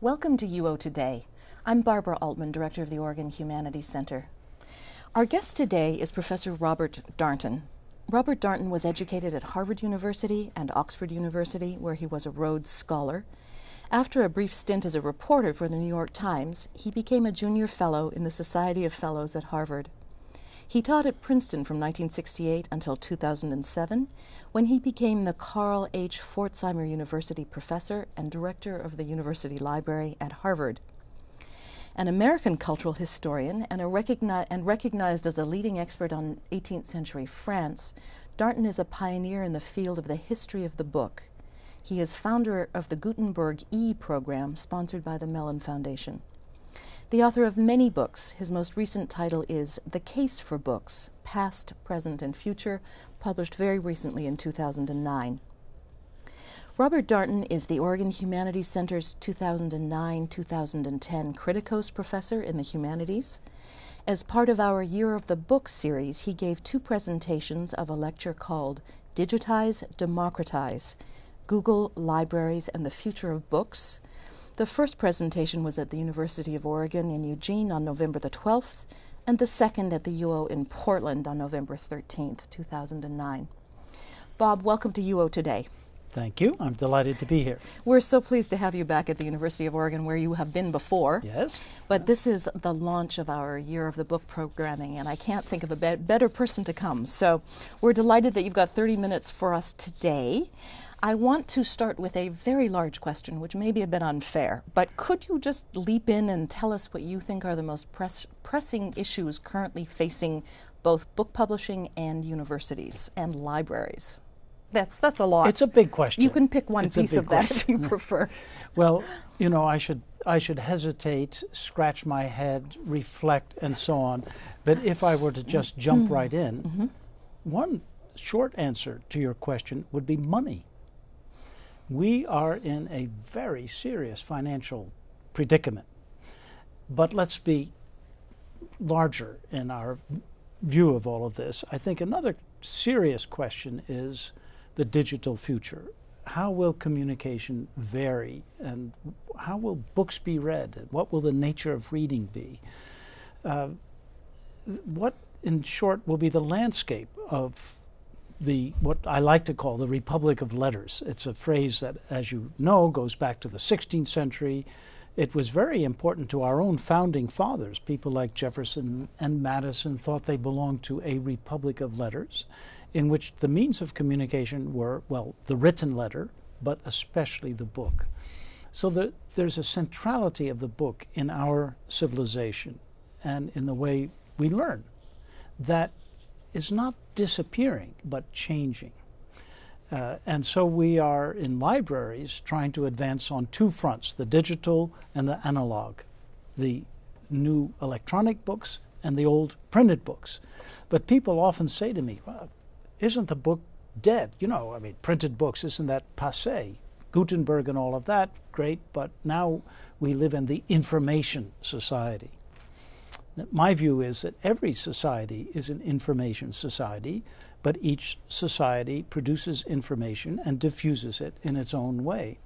Welcome to UO Today. I'm Barbara Altman, Director of the Oregon Humanities Center. Our guest today is Professor Robert Darnton. Robert Darnton was educated at Harvard University and Oxford University, where he was a Rhodes Scholar. After a brief stint as a reporter for the New York Times, he became a junior fellow in the Society of Fellows at Harvard. He taught at Princeton from 1968 until 2007, when he became the Carl H. Pforzheimer University Professor and Director of the University Library at Harvard. An American cultural historian and recognized as a leading expert on 18th century France, Darnton is a pioneer in the field of the history of the book. He is founder of the Gutenberg E program sponsored by the Mellon Foundation. The author of many books, his most recent title is The Case for Books, Past, Present, and Future, published very recently in 2009. Robert Darnton is the Oregon Humanities Center's 2009-2010 Kritikos Professor in the Humanities. As part of our Year of the Book series, he gave two presentations of a lecture called Digitize, Democratize, Google, Libraries, and the Future of Books. The first presentation was at the University of Oregon in Eugene on November the 12th, and the second at the UO in Portland on November 13th, 2009. Bob, welcome to UO Today. Thank you. I'm delighted to be here. We're so pleased to have you back at the University of Oregon, where you have been before. Yes. But this is the launch of our Year of the Book programming, and I can't think of a better person to come. So we're delighted that you've got 30 minutes for us today. I want to start with a very large question, which may be a bit unfair, but could you just leap in and tell us what you think are the most pressing issues currently facing both book publishing and universities and libraries? That's a lot. It's a big question. You can pick one piece of that if you prefer. Well, you know, I should hesitate, scratch my head, reflect, and so on. But if I were to just jump right in, one short answer to your question would be money. We are in a very serious financial predicament. But let's be larger in our view of all of this. I think another serious question is the digital future. How will communication vary, and how will books be read, and what will the nature of reading be? What, in short, will be the landscape of what I like to call the Republic of Letters? It's a phrase that, as you know, goes back to the 16th century. It was very important to our own founding fathers. People like Jefferson and Madison thought they belonged to a Republic of Letters, in which the means of communication were, well, the written letter, but especially the book. So there's a centrality of the book in our civilization and in the way we learn that is not disappearing, but changing. And so we are in libraries trying to advance on two fronts, the digital and the analog, the new electronic books and the old printed books. But people often say to me, well, isn't the book dead? You know, I mean, printed books, isn't that passé? Gutenberg and all of that, great, but now we live in the information society. My view is that every society is an information society, but each society produces information and diffuses it in its own way.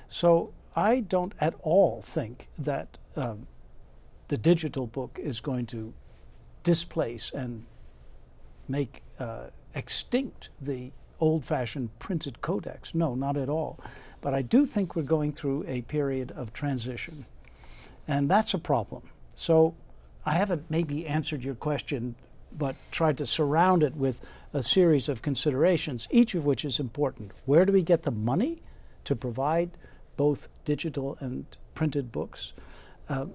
So I don't at all think that the digital book is going to displace and make extinct the old-fashioned printed codex. No, not at all. But I do think we're going through a period of transition, and that's a problem. So I haven't maybe answered your question, but tried to surround it with a series of considerations, each of which is important. Where do we get the money to provide both digital and printed books?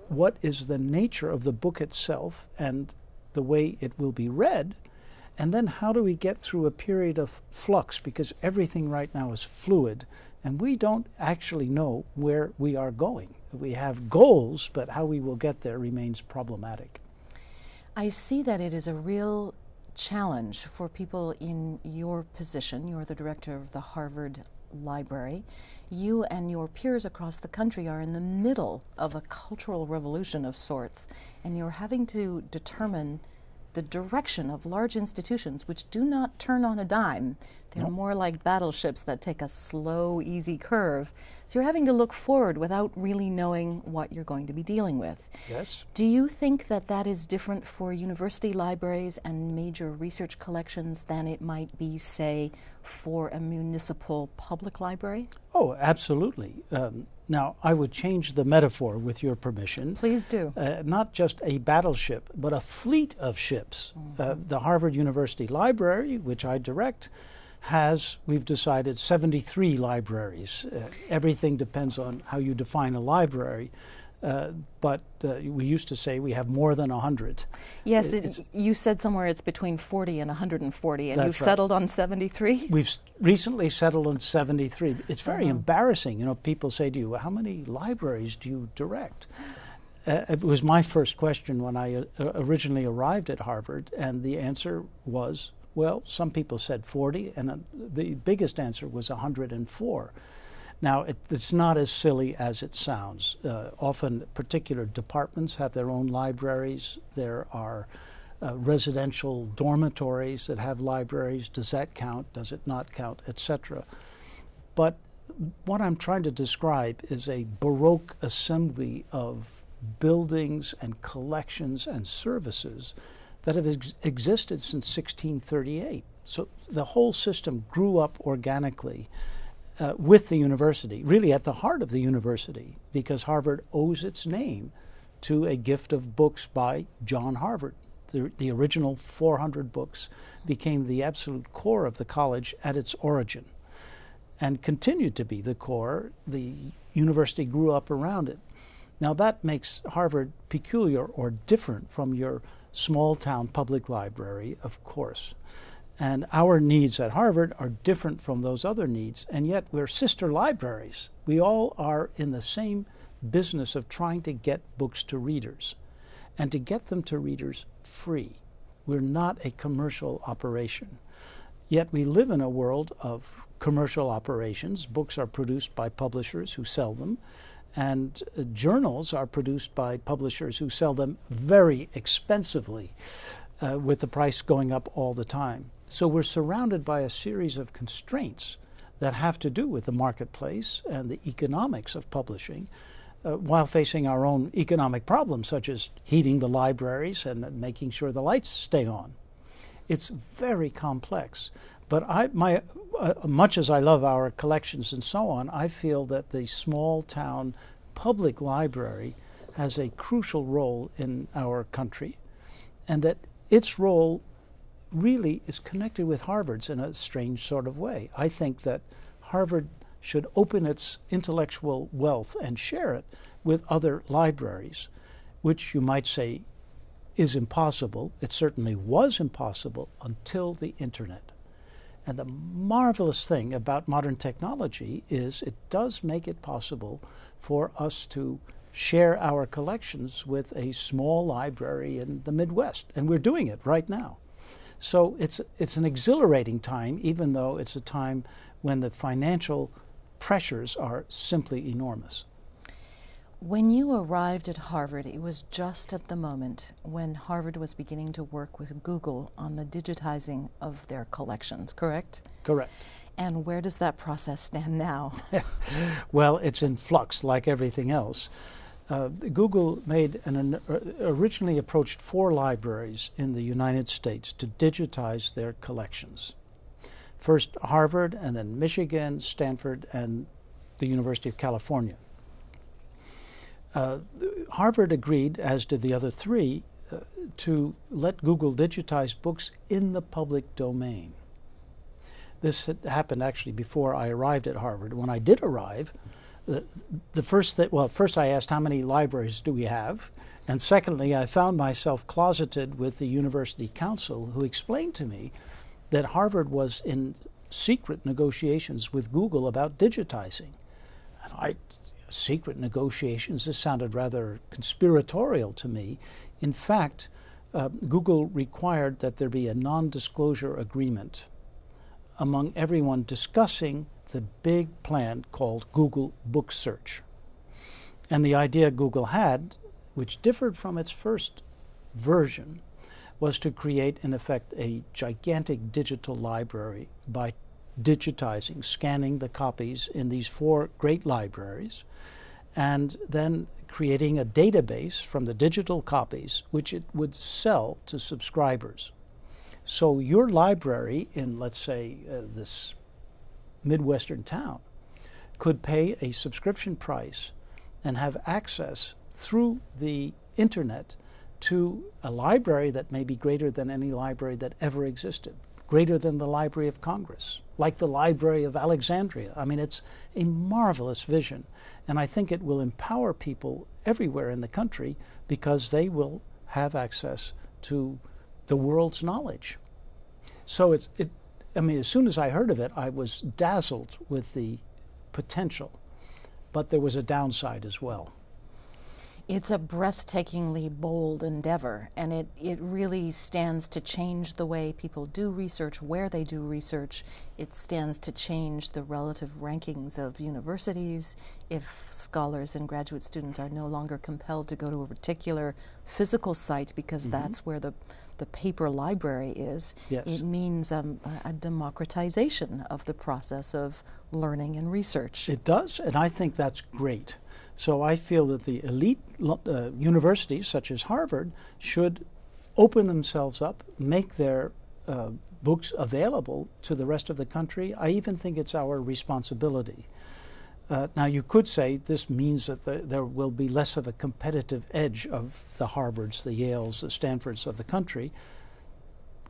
What is the nature of the book itself and the way it will be read? And then how do we get through a period of flux? Because everything right now is fluid, and we don't actually know where we are going. We have goals, but how we will get there remains problematic. I see that it is a real challenge for people in your position. You're the director of the Harvard Library. You and your peers across the country are in the middle of a cultural revolution of sorts, and you're having to determine the direction of large institutions which do not turn on a dime. They're No. more like battleships that take a slow, easy curve. So you're having to look forward without really knowing what you're going to be dealing with. Yes. Do you think that that is different for university libraries and major research collections than it might be, say, for a municipal public library? Oh, absolutely. Now, I would change the metaphor with your permission. Please do. Not just a battleship, but a fleet of ships. The Harvard University Library, which I direct, has, we've decided, 73 libraries. Everything depends on how you define a library. But we used to say we have more than 100. Yes, you said somewhere it's between 40 and 140, and you've settled on 73? We've recently settled on 73. It's very embarrassing. You know, people say to you, how many libraries do you direct? It was my first question when I originally arrived at Harvard, and the answer was, well, some people said 40, and the biggest answer was 104. Now, it's not as silly as it sounds. Often particular departments have their own libraries. There are residential dormitories that have libraries. Does that count? Does it not count? Etc. But what I'm trying to describe is a Baroque assembly of buildings and collections and services that have existed since 1638. So the whole system grew up organically with the university, really at the heart of the university, because Harvard owes its name to a gift of books by John Harvard. The original 400 books became the absolute core of the college at its origin and continued to be the core. The university grew up around it. Now that makes Harvard peculiar or different from your small-town public library, of course. And our needs at Harvard are different from those other needs, and yet we're sister libraries. We all are in the same business of trying to get books to readers, and to get them to readers free. We're not a commercial operation. Yet we live in a world of commercial operations. Books are produced by publishers who sell them, and journals are produced by publishers who sell them very expensively, with the price going up all the time. So we're surrounded by a series of constraints that have to do with the marketplace and the economics of publishing, while facing our own economic problems, such as heating the libraries and making sure the lights stay on. It's very complex. But much as I love our collections and so on, I feel that the small-town public library has a crucial role in our country, and that its role really is connected with Harvard's in a strange sort of way. I think that Harvard should open its intellectual wealth and share it with other libraries, which you might say is impossible. It certainly was impossible until the internet. And the marvelous thing about modern technology is it does make it possible for us to share our collections with a small library in the Midwest, and we're doing it right now. So it's an exhilarating time, even though it's a time when the financial pressures are simply enormous. When you arrived at Harvard, it was just at the moment when Harvard was beginning to work with Google on the digitizing of their collections, correct? Correct. And where does that process stand now? Well, it's in flux like everything else. Google originally approached 4 libraries in the United States to digitize their collections. First Harvard, and then Michigan, Stanford, and the University of California. Harvard agreed, as did the other 3, to let Google digitize books in the public domain. This had happened actually before I arrived at Harvard. When I did arrive, first I asked how many libraries do we have, and secondly, I found myself closeted with the university council, who explained to me that Harvard was in secret negotiations with Google about digitizing. And secret negotiations, this sounded rather conspiratorial to me. In fact, Google required that there be a non-disclosure agreement among everyone discussing the big plan called Google Book Search. And the idea Google had, which differed from its first version, was to create, in effect, a gigantic digital library by digitizing, scanning the copies in these 4 great libraries, and then creating a database from the digital copies, which it would sell to subscribers. So your library in, let's say, this Midwestern town could pay a subscription price and have access through the internet to a library that may be greater than any library that ever existed, greater than the Library of Congress, like the Library of Alexandria. I mean, it's a marvelous vision, and I think it will empower people everywhere in the country because they will have access to the world's knowledge. So I mean, as soon as I heard of it, I was dazzled with the potential, but there was a downside as well. It's a breathtakingly bold endeavor, and it really stands to change the way people do research, where they do research. It stands to change the relative rankings of universities if scholars and graduate students are no longer compelled to go to a particular physical site because that's where the paper library is. Yes. It means a democratization of the process of learning and research. It does, and I think that's great. So I feel that the elite universities, such as Harvard, should open themselves up, make their books available to the rest of the country. I even think it's our responsibility. Now, you could say this means that there will be less of a competitive edge of the Harvards, the Yales, the Stanfords of the country.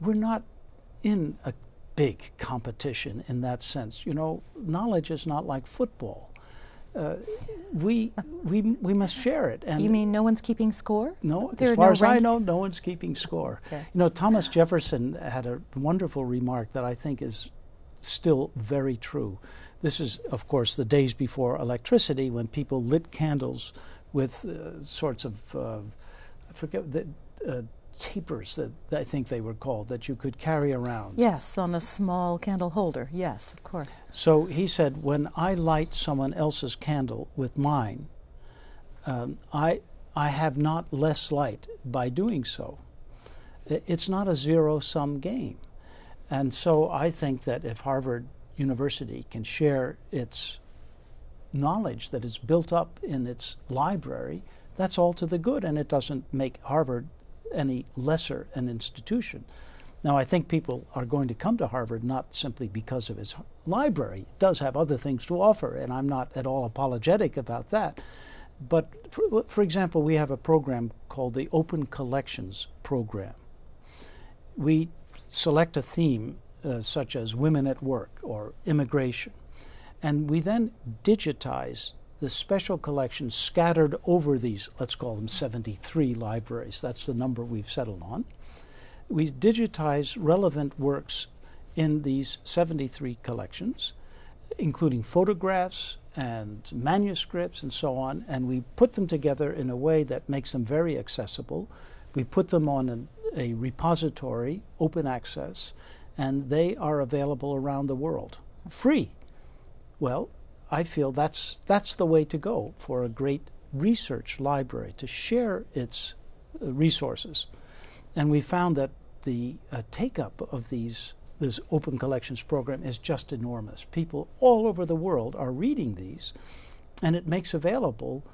We're not in a big competition in that sense. You know, knowledge is not like football. We must share it. And you mean no one's keeping score? No, as far as I know, no one's keeping score. Okay. You know, Thomas Jefferson had a wonderful remark that I think is still very true. This is, of course, the days before electricity, when people lit candles with sorts of, I forget, tapers that I think they were called, that you could carry around. Yes, on a small candle holder. Yes, of course. So he said, when I light someone else's candle with mine, I have not less light by doing so. It's not a zero-sum game. And so I think that if Harvard University can share its knowledge that is built up in its library, that's all to the good, and it doesn't make Harvard any lesser an institution. Now, I think people are going to come to Harvard not simply because of its library. It does have other things to offer, and I'm not at all apologetic about that. But, for example, we have a program called the Open Collections Program. We select a theme such as women at work or immigration, and we then digitize the special collections scattered over these, let's call them 73 libraries. That's the number we've settled on. We digitize relevant works in these 73 collections, including photographs and manuscripts and so on, and we put them together in a way that makes them very accessible. We put them on a repository, open access, and they are available around the world, free. Well, I feel that's the way to go for a great research library, to share its resources. And we found that the take-up of this open collections program is just enormous. People all over the world are reading these, and it makes available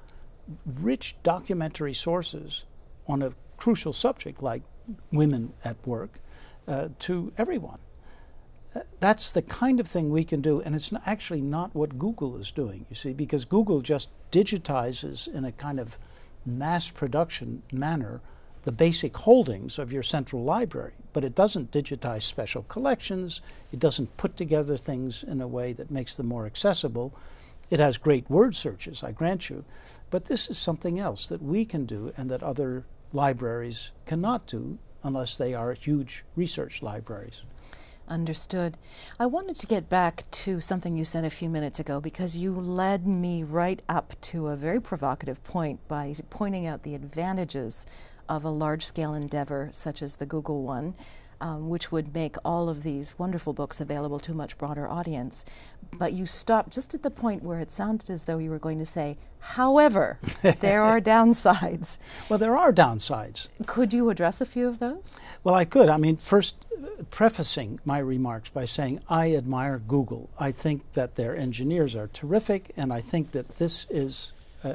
rich documentary sources on a crucial subject like women at work to everyone. That's the kind of thing we can do, and it's actually not what Google is doing, you see, because Google just digitizes in a kind of mass production manner the basic holdings of your central library, but it doesn't digitize special collections. It doesn't put together things in a way that makes them more accessible. It has great word searches, I grant you, but this is something else that we can do and that other libraries cannot do unless they are huge research libraries. Understood. I wanted to get back to something you said a few minutes ago because you led me right up to a very provocative point by pointing out the advantages of a large-scale endeavor such as the Google one. which would make all of these wonderful books available to a much broader audience. But you stopped just at the point where it sounded as though you were going to say, however, there are downsides. Well, there are downsides. Could you address a few of those? Well, I could. I mean, first, prefacing my remarks by saying I admire Google. I think that their engineers are terrific, and I think that this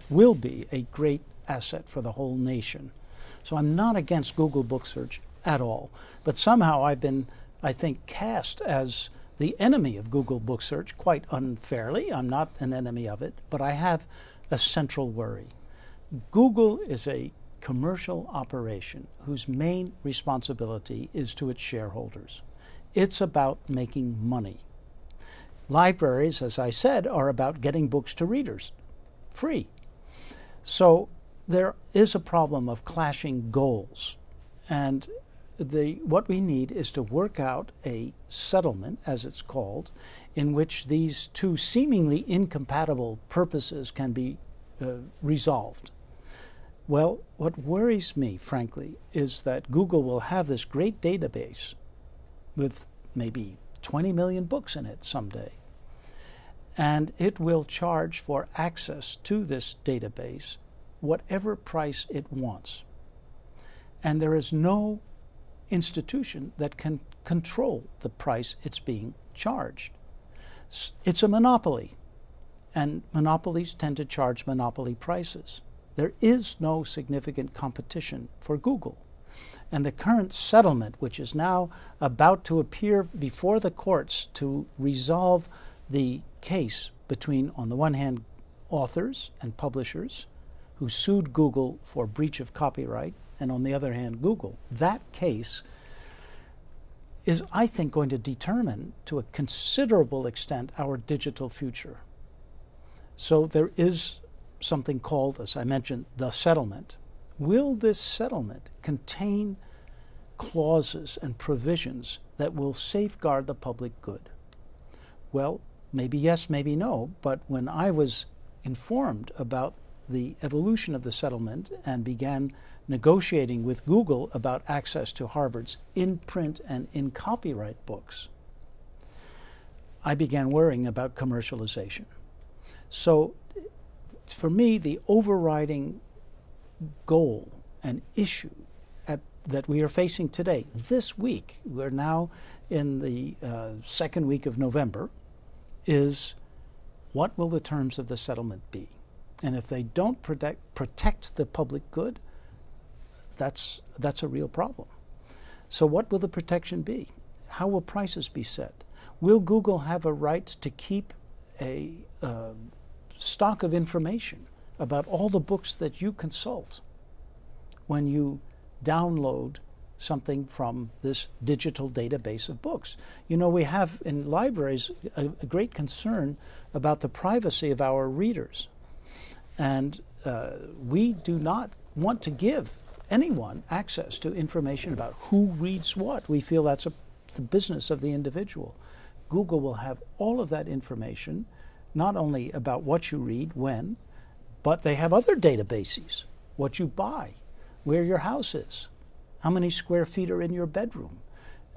will be a great asset for the whole nation. So I'm not against Google Book Search at all. But somehow I've been, I think, cast as the enemy of Google Book Search quite unfairly. I'm not an enemy of it, but I have a central worry. Google is a commercial operation whose main responsibility is to its shareholders. It's about making money. Libraries, as I said, are about getting books to readers free. So there is a problem of clashing goals. And what we need is to work out a settlement, as it's called, in which these two seemingly incompatible purposes can be resolved. Well, what worries me, frankly, is that Google will have this great database with maybe 20 million books in it someday. And it will charge for access to this database whatever price it wants. And there is no institution that can control the price it's being charged. It's a monopoly, and monopolies tend to charge monopoly prices. There is no significant competition for Google. And the current settlement, which is now about to appear before the courts to resolve the case between, on the one hand, authors and publishers who sued Google for breach of copyright, and on the other hand, Google. That case is, I think, going to determine to a considerable extent our digital future. So there is something called, as I mentioned, the settlement. Will this settlement contain clauses and provisions that will safeguard the public good? Well, maybe yes, maybe no, but when I was informed about the evolution of the settlement and began negotiating with Google about access to Harvard's in-print and in-copyright books, I began worrying about commercialization. So for me, the overriding goal and issue that we are facing today, this week, we're now in the second week of November, is what will the terms of the settlement be? And if they don't protect the public good, that's a real problem. So what will the protection be? How will prices be set? Will Google have a right to keep a stock of information about all the books that you consult when you download something from this digital database of books? You know, we have in libraries a great concern about the privacy of our readers. And we do not want to give anyone access to information about who reads what. We feel that's the business of the individual. Google will have all of that information, not only about what you read, when, but they have other databases, what you buy, where your house is, how many square feet are in your bedroom.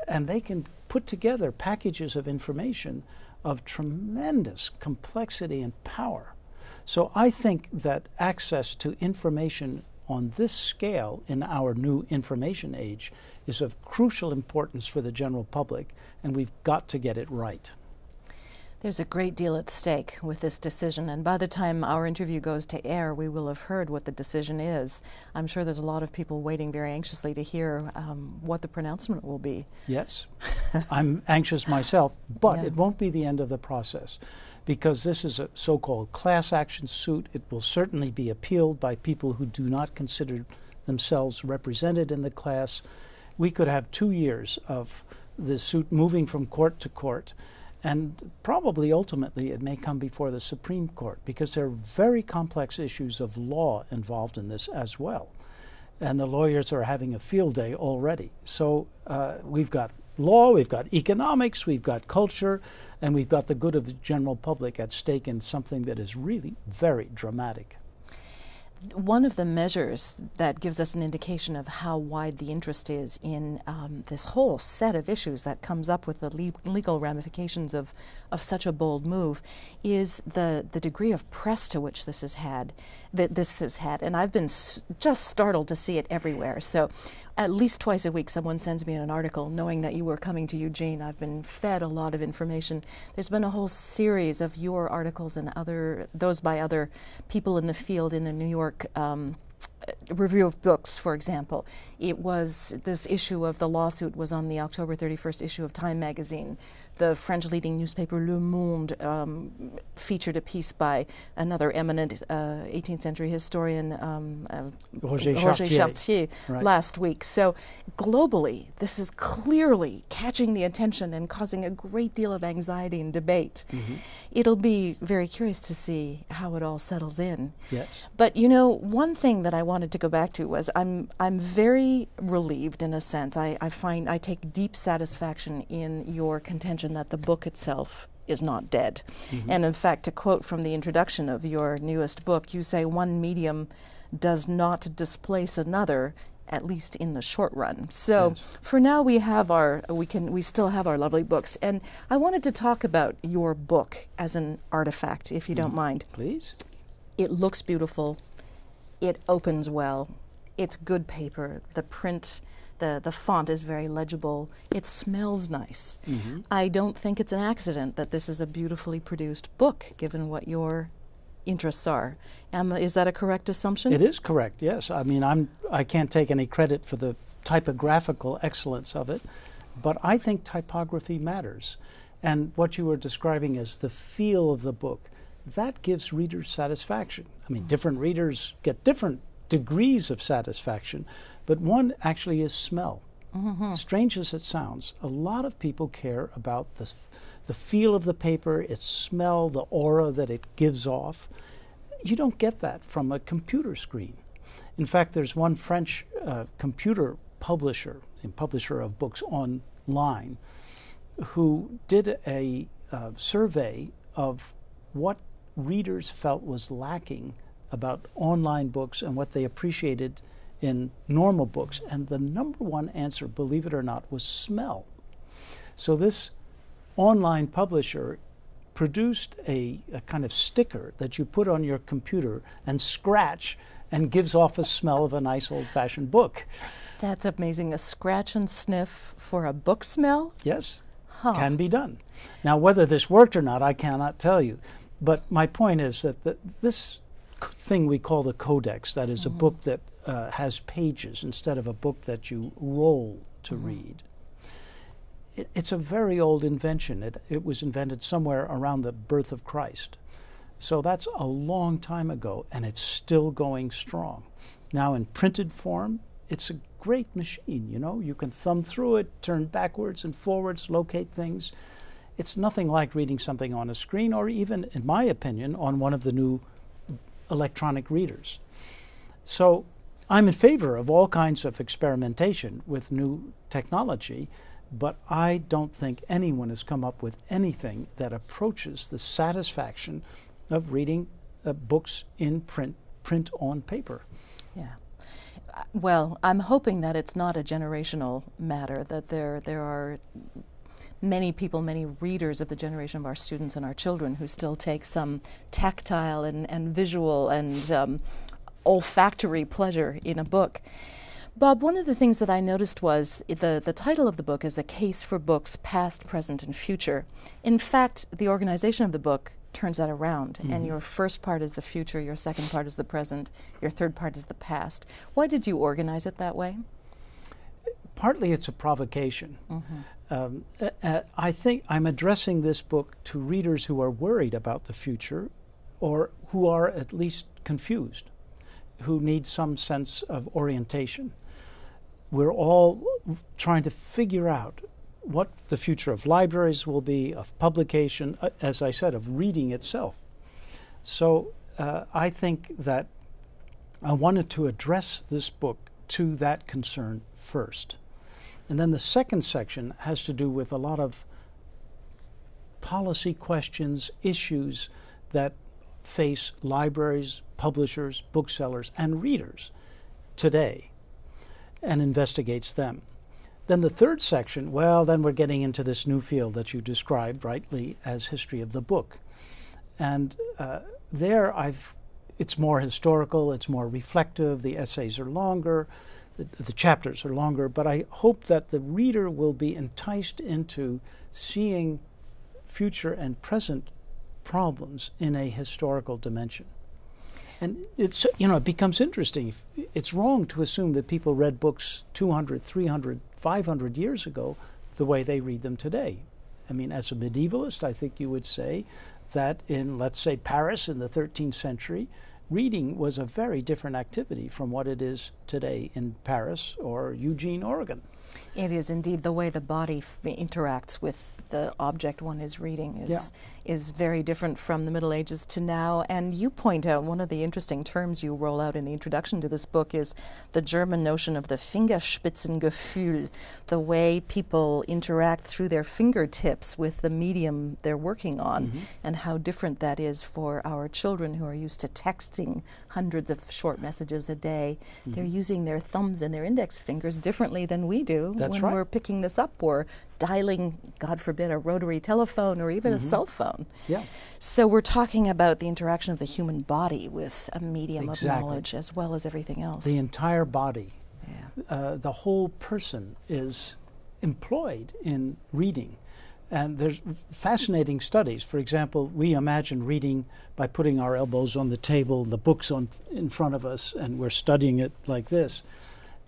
And they can put together packages of information of tremendous complexity and power. So I think that access to information on this scale in our new information age is of crucial importance for the general public, and we've got to get it right. There's a great deal at stake with this decision, and by the time our interview goes to air, we will have heard what the decision is. I'm sure there's a lot of people waiting very anxiously to hear what the pronouncement will be. Yes, I'm anxious myself, but Yeah. It won't be the end of the process, because this is a so-called class action suit. It will certainly be appealed by people who do not consider themselves represented in the class. We could have 2 years of the suit moving from court to court. And probably ultimately it may come before the Supreme Court, because there are very complex issues of law involved in this as well. And the lawyers are having a field day already. So we've got law, we've got economics, we've got culture, and we've got the good of the general public at stake in something that is really very dramatic. One of the measures that gives us an indication of how wide the interest is in this whole set of issues that comes up with the legal ramifications of such a bold move is the degree of press to which this has had. And I've been just startled to see it everywhere. So at least twice a week someone sends me an article knowing that you were coming to Eugene. I've been fed a lot of information. There's been a whole series of your articles and those by other people in the field in the New York Review of Books, for example. It was this issue of the lawsuit was on the October 31st issue of Time magazine. The French leading newspaper Le Monde featured a piece by another eminent 18th century historian, Roger Chartier, right. last week. So globally, this is clearly catching the attention and causing a great deal of anxiety and debate. Mm-hmm. It'll be very curious to see how it all settles in. Yes. But you know, one thing that I wanted to go back to was I'm very relieved in a sense. I take deep satisfaction in your contention that the book itself is not dead. Mm-hmm. And in fact, to quote from the introduction of your newest book, you say one medium does not displace another, at least in the short run. So yes. For now we still have our lovely books. And I wanted to talk about your book as an artifact, if you don't mind. Please. It looks beautiful. It opens well. It's good paper. The print, the font is very legible. It smells nice. Mm-hmm. I don't think it's an accident that this is a beautifully produced book, given what your interests are. Is that a correct assumption? It is correct, yes. I mean, I can't take any credit for the typographical excellence of it, but I think typography matters. And what you were describing as the feel of the book, that gives readers satisfaction. I mean, different readers get different degrees of satisfaction, but one actually is smell. Mm-hmm. Strange as it sounds, a lot of people care about the feel of the paper, its smell, the aura that it gives off. You don't get that from a computer screen. In fact, there's one French computer publisher and publisher of books online who did a survey of what readers felt was lacking about online books and what they appreciated in normal books. And the number one answer, believe it or not, was smell. So this online publisher produced a kind of sticker that you put on your computer and scratch and gives off a smell of a nice old-fashioned book. That's amazing. A scratch and sniff for a book smell? Yes, can be done. Now, whether this worked or not, I cannot tell you. But my point is that this thing we call the codex, that is a book that has pages instead of a book that you roll to read, it's a very old invention. It was invented somewhere around the birth of Christ. So that's a long time ago, and it's still going strong. Now in printed form, it's a great machine, you know. You can thumb through it, turn backwards and forwards, locate things. It's nothing like reading something on a screen or even, in my opinion, on one of the new electronic readers. So I'm in favor of all kinds of experimentation with new technology, but I don't think anyone has come up with anything that approaches the satisfaction of reading books in print on paper. Yeah. Well, I'm hoping that it's not a generational matter, that there are many people, many readers of the generation of our students and our children who still take some tactile and visual and olfactory pleasure in a book. Bob, one of the things that I noticed was the title of the book is A Case for Books Past, Present, and Future. In fact, the organization of the book turns that around, and your first part is the future, your second part is the present, your third part is the past. Why did you organize it that way? Partly it's a provocation. I think I'm addressing this book to readers who are worried about the future or who are at least confused, who need some sense of orientation. We're all trying to figure out what the future of libraries will be, of publication, as I said, of reading itself. So I think that I wanted to address this book to that concern first. And then the second section has to do with a lot of policy questions, issues that face libraries, publishers, booksellers, and readers today and investigates them. Then the third section, well, then we're getting into this new field that you described rightly as history of the book. And it's more historical, it's more reflective, the essays are longer, the chapters are longer, but I hope that the reader will be enticed into seeing future and present problems in a historical dimension. And it becomes interesting. It's wrong to assume that people read books 200, 300, 500 years ago the way they read them today. I mean, as a medievalist, I think you would say that in, let's say, Paris in the 13th century, reading was a very different activity from what it is today in Paris or Eugene, Oregon. It is indeed. The way the body interacts with the object one is reading is very different from the Middle Ages to now. And you point out one of the interesting terms you roll out in the introduction to this book is the German notion of the Fingerspitzengefühl, the way people interact through their fingertips with the medium they're working on, and how different that is for our children who are used to texting hundreds of short messages a day. They're using their thumbs and their index fingers differently than we do. That's when right. we're picking this up or dialing, God forbid, a rotary telephone or even a cell phone. Yeah. So we're talking about the interaction of the human body with a medium of Exactly. knowledge as well as everything else. The entire body, Yeah. the whole person is employed in reading. And there's fascinating studies. For example, we imagine reading by putting our elbows on the table, the books in front of us, and we're studying it like this.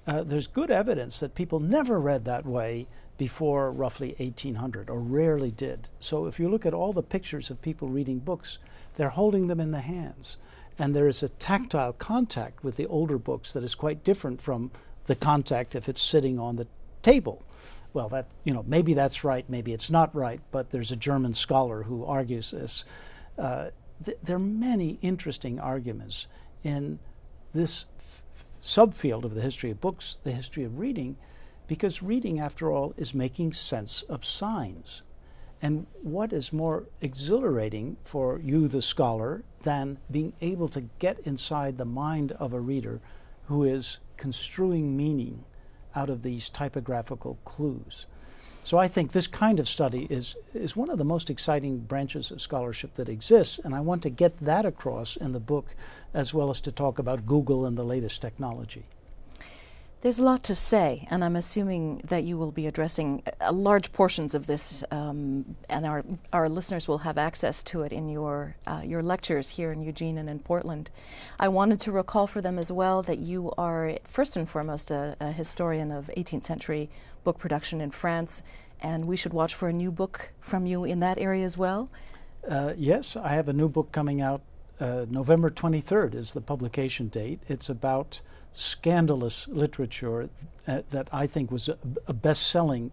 There's good evidence that people never read that way before roughly 1800, or rarely did. So if you look at all the pictures of people reading books, they're holding them in the hands. And there is a tactile contact with the older books that is quite different from the contact if it's sitting on the table. Well, maybe that's right, maybe it's not right, but there's a German scholar who argues this. There are many interesting arguments in this subfield of the history of books, the history of reading, because reading, after all, is making sense of signs. And what is more exhilarating for you, the scholar, than being able to get inside the mind of a reader who is construing meaning out of these typographical clues? So I think this kind of study is one of the most exciting branches of scholarship that exists, and I want to get that across in the book, as well as to talk about Google and the latest technology. There's a lot to say, and I'm assuming that you will be addressing large portions of this, and our listeners will have access to it in your lectures here in Eugene and in Portland. I wanted to recall for them as well that you are first and foremost a historian of 18th century book production in France, and we should watch for a new book from you in that area as well. Yes, I have a new book coming out. November 23rd is the publication date. It's about scandalous literature that I think was a best-selling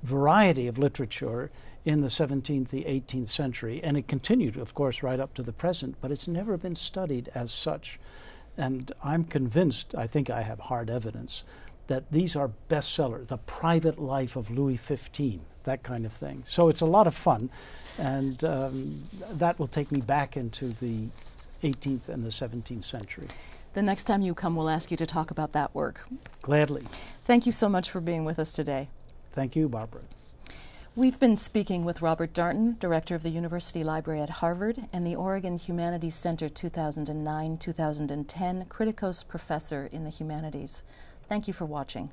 variety of literature in the 17th, the 18th century, and it continued, of course, right up to the present, but it's never been studied as such. And I'm convinced, I think I have hard evidence, that these are bestsellers, the private life of Louis XV, that kind of thing. So it's a lot of fun, and that will take me back into the 18th and the 17th century. The next time you come, we'll ask you to talk about that work. Gladly. Thank you so much for being with us today. Thank you, Barbara. We've been speaking with Robert Darnton, Director of the University Library at Harvard and the Oregon Humanities Center 2009-2010 Kritikos Professor in the Humanities. Thank you for watching.